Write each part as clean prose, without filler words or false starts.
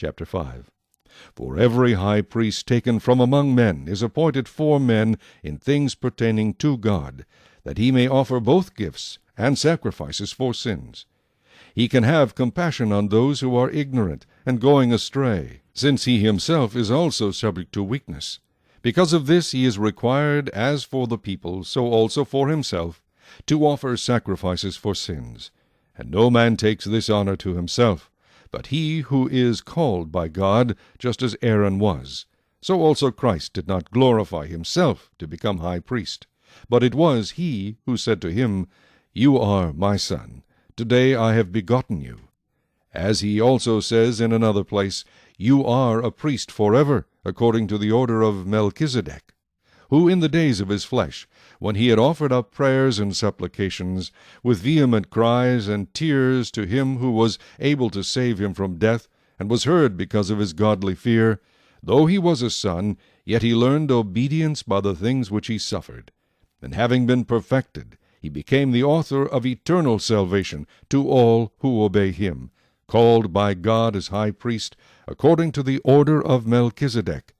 chapter 5. For every high priest taken from among men is appointed for men in things pertaining to God, that he may offer both gifts and sacrifices for sins. He can have compassion on those who are ignorant and going astray, since he himself is also subject to weakness. Because of this he is required, as for the people, so also for himself, to offer sacrifices for sins. And no man takes this honor to himself, but he who is called by God, just as Aaron was. So also Christ did not glorify himself to become high priest, but it was he who said to him, You are my son, today I have begotten you. As he also says in another place, You are a priest forever, according to the order of Melchizedek, who in the days of his flesh, when he had offered up prayers and supplications, with vehement cries and tears to him who was able to save him from death, and was heard because of his godly fear, though he was a son, yet he learned obedience by the things which he suffered. And having been perfected, he became the author of eternal salvation to all who obey him, called by God as high priest, according to the order of Melchizedek,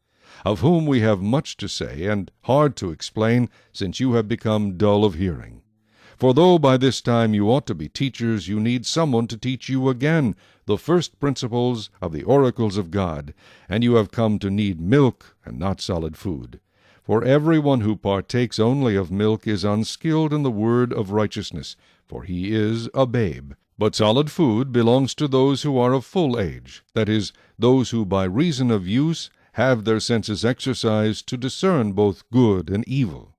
of whom we have much to say and hard to explain, since you have become dull of hearing. For though by this time you ought to be teachers, you need someone to teach you again the first principles of the oracles of God, and you have come to need milk and not solid food. For everyone who partakes only of milk is unskilled in the word of righteousness, for he is a babe. But solid food belongs to those who are of full age, that is, those who by reason of use have their senses exercised to discern both good and evil.